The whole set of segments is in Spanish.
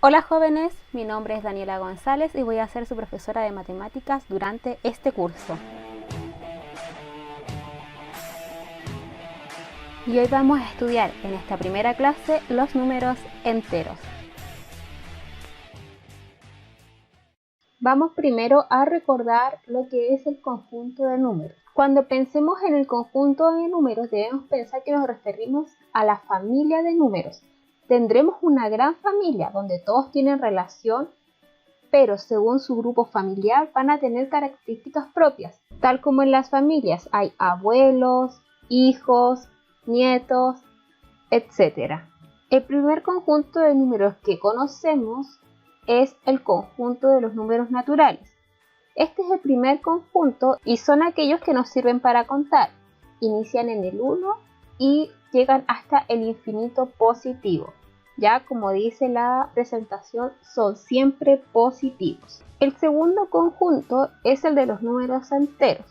Hola jóvenes, mi nombre es Daniela González y voy a ser su profesora de matemáticas durante este curso. Y hoy vamos a estudiar en esta primera clase los números enteros. Vamos primero a recordar lo que es el conjunto de números. Cuando pensemos en el conjunto de números debemos pensar que nos referimos a la familia de números. Tendremos una gran familia donde todos tienen relación, pero según su grupo familiar van a tener características propias. Tal como en las familias hay abuelos, hijos, nietos, etc. El primer conjunto de números que conocemos es el conjunto de los números naturales. Este es el primer conjunto y son aquellos que nos sirven para contar. Inician en el 1 y llegan hasta el infinito positivo. Ya como dice la presentación, son siempre positivos. El segundo conjunto es el de los números enteros.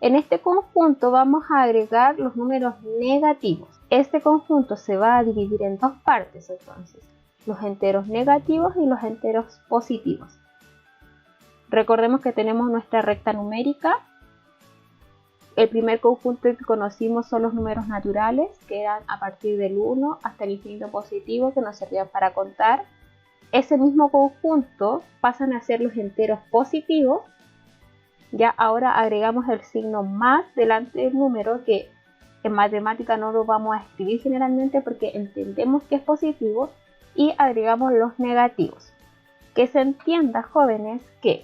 En este conjunto vamos a agregar los números negativos. Este conjunto se va a dividir en dos partes entonces, los enteros negativos y los enteros positivos. Recordemos que tenemos nuestra recta numérica. El primer conjunto que conocimos son los números naturales, que eran a partir del 1 hasta el infinito positivo, que nos servían para contar. Ese mismo conjunto pasan a ser los enteros positivos. Ya ahora agregamos el signo más delante del número, que en matemática no lo vamos a escribir generalmente porque entendemos que es positivo, y agregamos los negativos. Que se entienda, jóvenes, que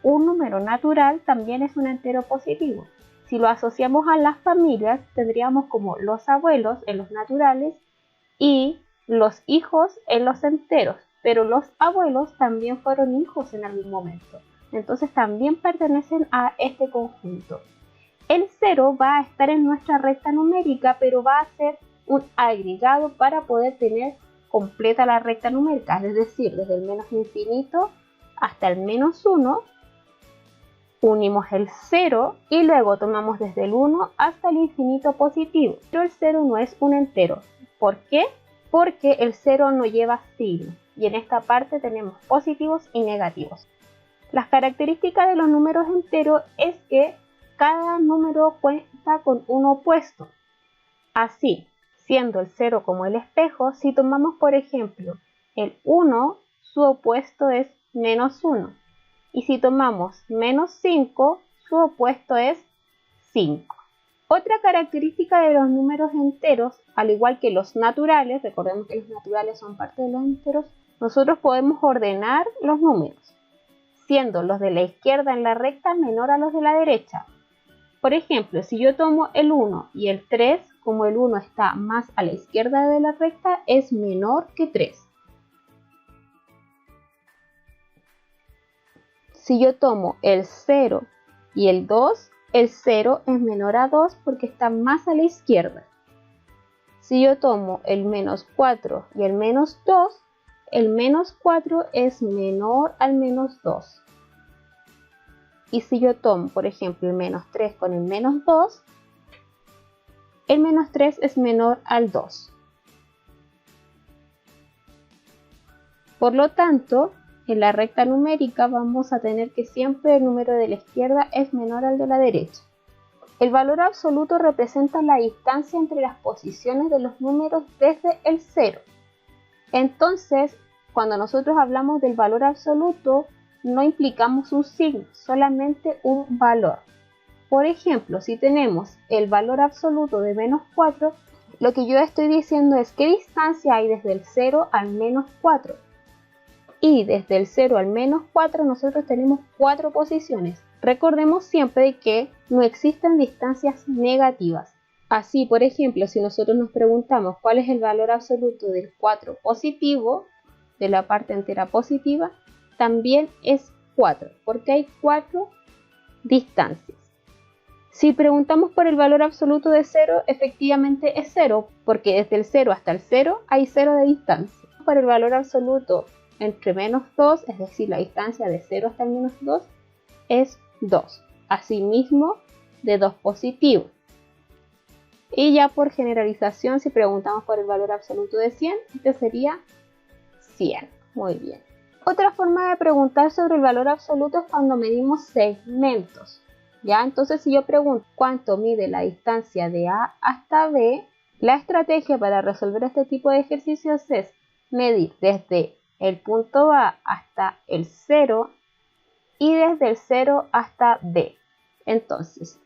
un número natural también es un entero positivo. Si lo asociamos a las familias, tendríamos como los abuelos en los naturales y los hijos en los enteros, pero los abuelos también fueron hijos en algún momento, entonces también pertenecen a este conjunto. El 0 va a estar en nuestra recta numérica, pero va a ser un agregado para poder tener completa la recta numérica, es decir, desde el menos infinito hasta el menos 1, unimos el 0 y luego tomamos desde el 1 hasta el infinito positivo. Pero el 0 no es un entero. ¿Por qué? Porque el 0 no lleva signo y en esta parte tenemos positivos y negativos. Las características de los números enteros es que cada número cuenta con un opuesto. Así, siendo el 0 como el espejo, si tomamos por ejemplo el 1, su opuesto es menos 1. Y si tomamos menos 5, su opuesto es 5. Otra característica de los números enteros, al igual que los naturales, recordemos que los naturales son parte de los enteros, nosotros podemos ordenar los números, siendo los de la izquierda en la recta menor a los de la derecha. Por ejemplo, si yo tomo el 1 y el 3, como el 1 está más a la izquierda de la recta, es menor que 3. Si yo tomo el 0 y el 2, el 0 es menor a 2 porque está más a la izquierda. Si yo tomo el menos 4 y el menos 2, el menos 4 es menor al menos 2. Y si yo tomo, por ejemplo, el menos 3 con el menos 2, el menos 3 es menor al 2. Por lo tanto, en la recta numérica vamos a tener que siempre el número de la izquierda es menor al de la derecha. El valor absoluto representa la distancia entre las posiciones de los números desde el 0. Entonces, cuando nosotros hablamos del valor absoluto, no implicamos un signo, solamente un valor. Por ejemplo, si tenemos el valor absoluto de menos 4, lo que yo estoy diciendo es qué distancia hay desde el 0 al menos 4. Y desde el 0 al menos 4 nosotros tenemos 4 posiciones. Recordemos siempre que no existen distancias negativas. Así, por ejemplo, si nosotros nos preguntamos cuál es el valor absoluto del 4 positivo, de la parte entera positiva, también es 4, porque hay 4 distancias. Si preguntamos por el valor absoluto de 0, efectivamente es 0, porque desde el 0 hasta el 0 hay 0 de distancia. Por el valor absoluto entre menos 2, es decir, la distancia de 0 hasta el menos 2, es 2. Asimismo, de 2 positivo. Y ya por generalización, si preguntamos por el valor absoluto de 100, este sería 100. Muy bien. Otra forma de preguntar sobre el valor absoluto es cuando medimos segmentos. ¿Ya? Entonces, si yo pregunto cuánto mide la distancia de A hasta B, la estrategia para resolver este tipo de ejercicios es medir desde el punto A hasta el 0 y desde el 0 hasta B. Entonces,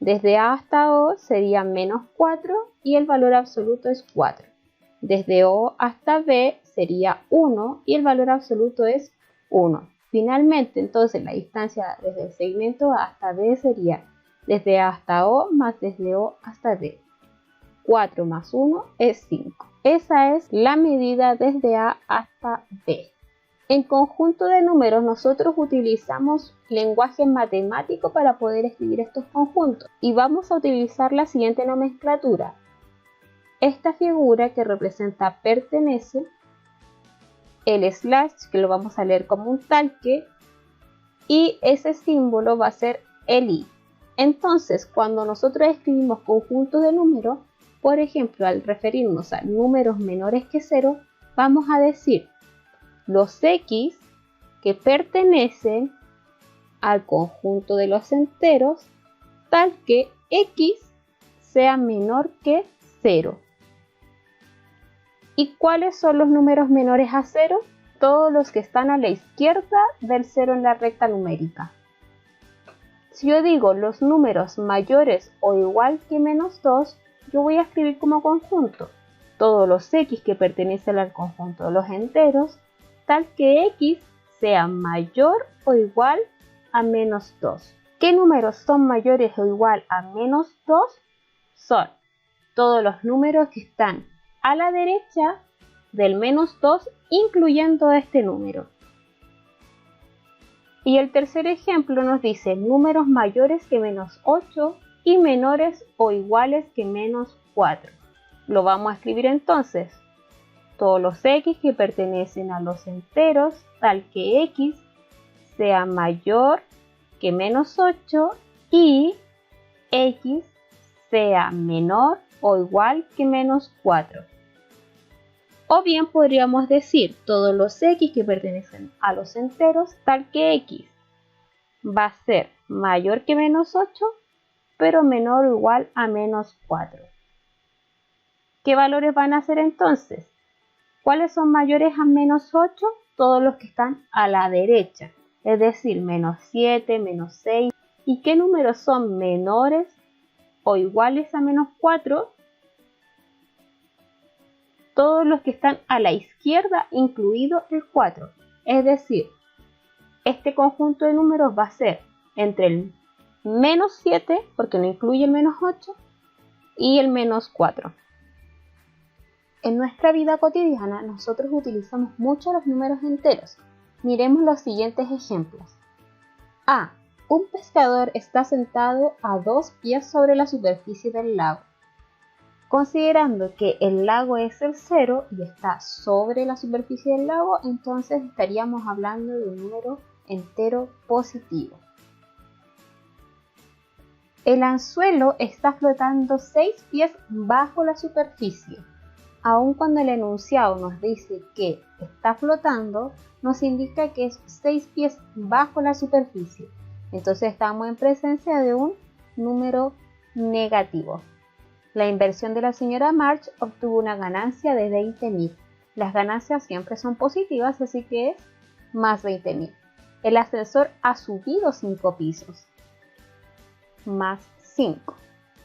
desde A hasta O sería menos 4 y el valor absoluto es 4. Desde O hasta B sería 1 y el valor absoluto es 1. Finalmente, entonces, la distancia desde el segmento A hasta B sería desde A hasta O más desde O hasta D. 4 más 1 es 5. Esa es la medida desde A hasta B. En conjunto de números, nosotros utilizamos lenguaje matemático para poder escribir estos conjuntos y vamos a utilizar la siguiente nomenclatura. Esta figura que representa pertenece, el slash, que lo vamos a leer como un talque, y ese símbolo va a ser el i. Entonces, cuando nosotros escribimos conjuntos de números, por ejemplo, al referirnos a números menores que 0, vamos a decir los x que pertenecen al conjunto de los enteros, tal que x sea menor que 0. ¿Y cuáles son los números menores a 0? Todos los que están a la izquierda del 0 en la recta numérica. Si yo digo los números mayores o igual que menos 2, yo voy a escribir como conjunto todos los x que pertenecen al conjunto de los enteros, tal que x sea mayor o igual a menos 2. ¿Qué números son mayores o igual a menos 2? Son todos los números que están a la derecha del menos 2, incluyendo este número. Y el tercer ejemplo nos dice números mayores que menos 8 y menores o iguales que menos 4. Lo vamos a escribir entonces. Todos los x que pertenecen a los enteros, tal que x sea mayor que menos 8 y x sea menor o igual que menos 4. O bien podríamos decir todos los x que pertenecen a los enteros, tal que x va a ser mayor que menos 8, pero menor o igual a menos 4. ¿Qué valores van a ser entonces? ¿Cuáles son mayores a menos 8? Todos los que están a la derecha, es decir, menos 7, menos 6. ¿Y qué números son menores o iguales a menos 4? Todos los que están a la izquierda, incluido el 4. Es decir, este conjunto de números va a ser entre el menos 7, porque no incluye el menos 8, y el menos 4. En nuestra vida cotidiana, nosotros utilizamos mucho los números enteros. Miremos los siguientes ejemplos. A. Un pescador está sentado a 2 pies sobre la superficie del lago. Considerando que el lago es el 0 y está sobre la superficie del lago, entonces estaríamos hablando de un número entero positivo. El anzuelo está flotando 6 pies bajo la superficie. Aun cuando el enunciado nos dice que está flotando, nos indica que es 6 pies bajo la superficie. Entonces estamos en presencia de un número negativo. La inversión de la señora March obtuvo una ganancia de 20.000. Las ganancias siempre son positivas, así que es más 20.000. El ascensor ha subido 5 pisos. Más 5.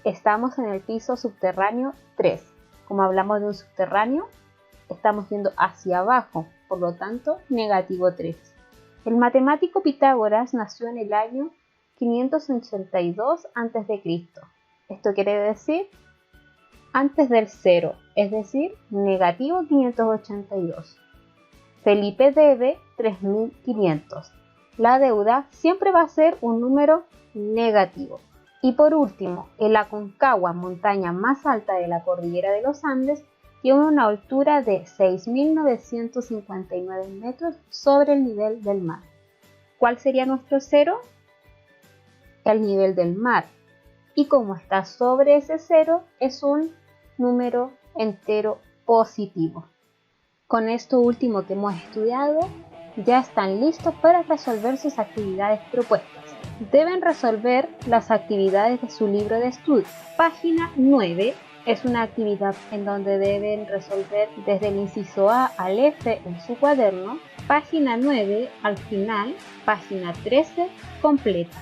Estamos en el piso subterráneo 3. Como hablamos de un subterráneo, estamos yendo hacia abajo, por lo tanto, negativo 3. El matemático Pitágoras nació en el año 582 a.C. Esto quiere decir antes del 0, es decir, negativo 582. Felipe debe 3.500. La deuda siempre va a ser un número negativo. Y por último, el Aconcagua, montaña más alta de la cordillera de los Andes, tiene una altura de 6.959 metros sobre el nivel del mar. ¿Cuál sería nuestro 0? El nivel del mar. Y como está sobre ese 0, es un número entero positivo. Con esto último que hemos estudiado, ya están listos para resolver sus actividades propuestas. Deben resolver las actividades de su libro de estudio. Página 9 es una actividad en donde deben resolver desde el inciso A al F en su cuaderno. Página 9 al final, página 13 completa.